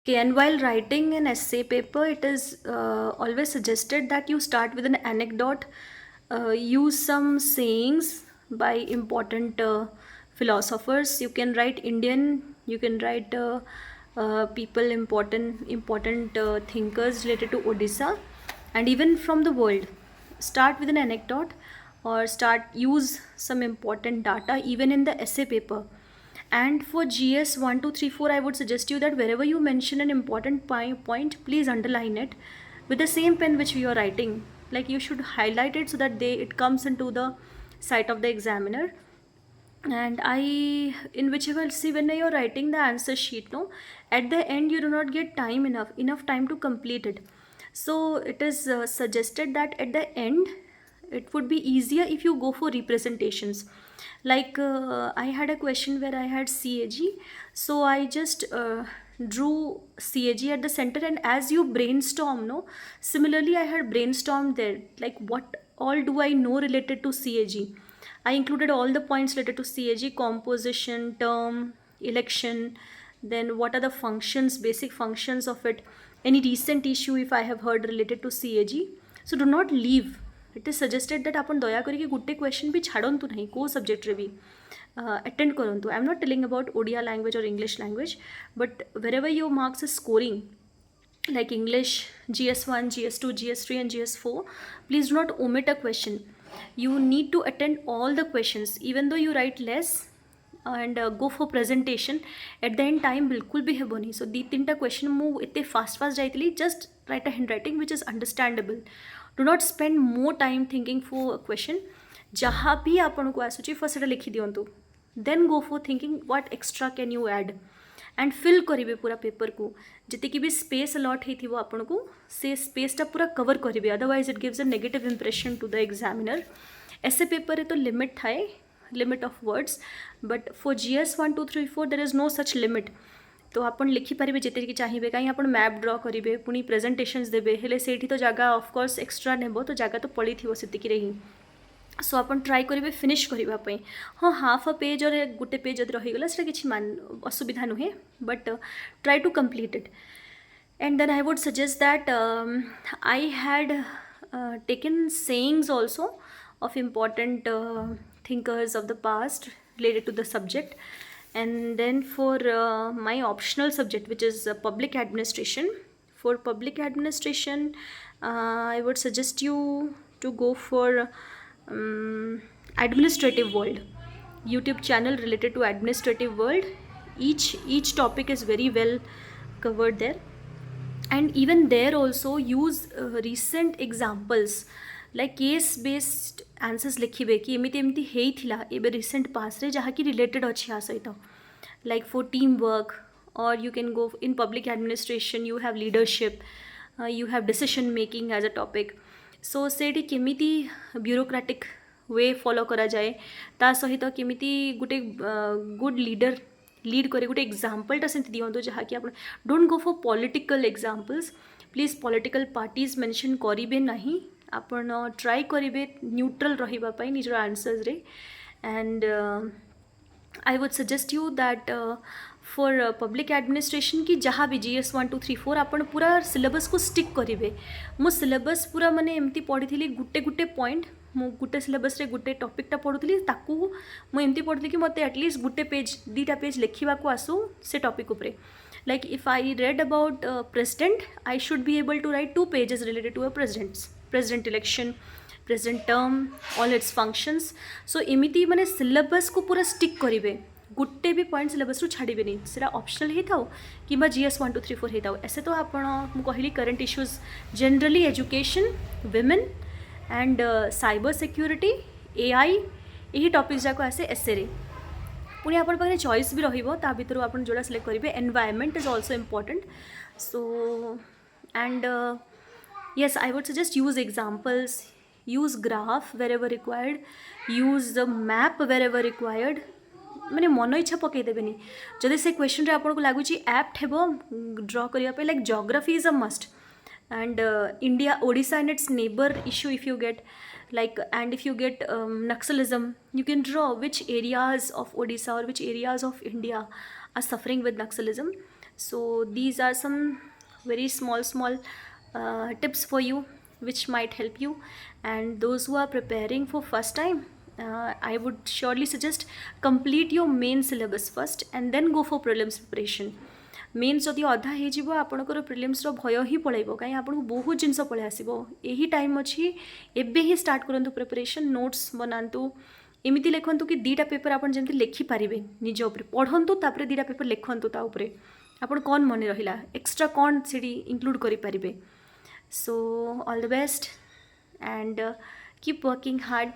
Okay, and while writing an essay paper, it is always suggested that you start with an anecdote, use some sayings by important philosophers. You can write Indian, you can write people important thinkers related to Odisha, and even from the world. Start with an anecdote or start use some important data even in the essay paper. And for GS 1234, I would suggest you that wherever you mention an important point, please underline it with the same pen which you are writing. Like you should highlight it so that it comes into the sight of the examiner. And in whichever, see, when you're writing the answer sheet, no, at the end you do not get enough time to complete it. So it is suggested that at the end it would be easier if you go for representations. Like I had a question where I had CAG, so I just drew CAG at the center, and as you brainstorm, no, similarly I had brainstormed there, like what all do I know related to CAG. I included all the points related to CAG: composition, term, election, then what are the functions, basic functions of it, any recent issue if I have heard related to CAG. So do not leave. It is suggested that आपण दया करिके गुटे question भी छाड़ंतु नहीं को subject रे भी attend करंतु. I am not telling about Odia language और English language, but wherever your marks is scoring, like English, GS1, GS2, GS3 and GS4, please do not omit a question. You need to attend all the questions even though you write less, and go for presentation. At the end time बिल्कुल भी हेबनी. So दी तीन टा question मु इतने fast जाइतली. Just write a handwriting which is understandable. Do not spend more time thinking for a question. जहाँ भी आपन को आसुची फर्स्ट लिखी दियंतु, then go for thinking what extra can you add, and fill करिवे पूरा पेपर को. जिते कि भी स्पेस अलॉट होइथिबो आपन को से स्पेसटा पूरा कवर करिवे, otherwise it gives a negative impression to the examiner. ऐसे पेपर तो लिमिट थाए, limit of words, but for GS 1234 there is no such limit. तो आपन लिखिपारे जिते कि चाहिए, कहीं आप मैप ड्र करेंगे, पुणी प्रेजेंटेशंस देवे, हेले सेठी तो जगह ऑफकोर्स एक्स्ट्रा नेबो, तो जगह तो पड़ी थी सेतिकी रे ही. सो आपन ट्राई करेंगे फिनिश करने. हाँ, हाफ अ पेज और गोटे पेज जब रहीगला से किसी असुविधा नुहे, but try to complete it. And then I would suggest that I had taken sayings also of important thinkers of the past related to the subject. And then for my optional subject, which is public administration, for public administration I would suggest you to go for administrative world, YouTube channel related to administrative world. Each topic is very well covered there. And even there also use recent examples, like case based answers लिखिबे कि एमिति एमिति हेइथिला एबे recent past रे जहाँ कि related अछि आ सहित, like for teamwork. Or you can go in public administration, you have leadership, you have decision making as a topic. So सेठी केमिति bureaucratic way follow करा जाए, ता सहित केमिति गुटे good leader लीड करे गोटे एग्जाम्पलटा सेमती दियंतु जहाँ कि आप don't go for political examples. Please political parties mention करिवे नहीं, आपण ट्राई करिवे न्यूट्रल रहिबा पई निजर आंसर्स रे. And I would suggest you that for public administration की जहाँ भी GS 1234 आपण पूरा सिलेबस को स्टिक करिवे. मो सिलेबस पूरा माने एमती पढ़ी गुटे गुटे पॉइंट, मु गुटे सिलेबस रे गुटे टॉपिकटा पढ़ुली, ताकू मु एमती पढ़ी कि मते एटलिस्ट गुटे पेज दीटा पेज लिखा को आसू से टॉपिक उपरे. Like if I read about president, I should be able to write 2 pages related to a president election, president term, all its functions. So एमती माने सिलेबस को पूरा स्टिक करिवे, गुटे भी पॉइंट सिलेबस रु छाड़बेनि. से ऑप्शनल ही था कि GS 1234 ही था. ऐसे तो आप कहली current issues, generally education, women and cyber security, AI, यही टॉपिक जाक आसे एसे रे. पुणी आप चॉइस भी रहा भितर आप जोड़ा सिलेक्ट करेंगे. Environment is also important. So and yes, I would suggest use examples, use graph wherever required, use the map wherever required. मैंने मन इच्छा पकईदेनि. जदि से क्वेश्चन रे आपको लगुच एप्ट हेबो ड्र करने, like geography is a must. And India, Odisha and its neighbor issue, if you get like, and if you get Naxalism, you can draw which areas of Odisha or which areas of India are suffering with Naxalism. So these are some very small tips for you which might help you. And those who are preparing for first time, I would surely suggest complete your main syllabus first and then go for prelims preparation. Mains जदि अधा हो आपणकर प्रिलिम्सर भय ही पलैब कहीं आपको बहुत जिनस पलि आसो यही टाइम अच्छी एबे ही स्टार्ट करूँ प्रिपरेशन नोट्स बनातु एमती लिखु कि दीटा पेपर आप लिखिपारे निज उपर पढ़ंतु तापर दीटा पेपर लिखंतु ताऊपर आपन कौन मन रहा एक्स्ट्रा कौन से इंक्लूड करें. So all the best and keep working hard.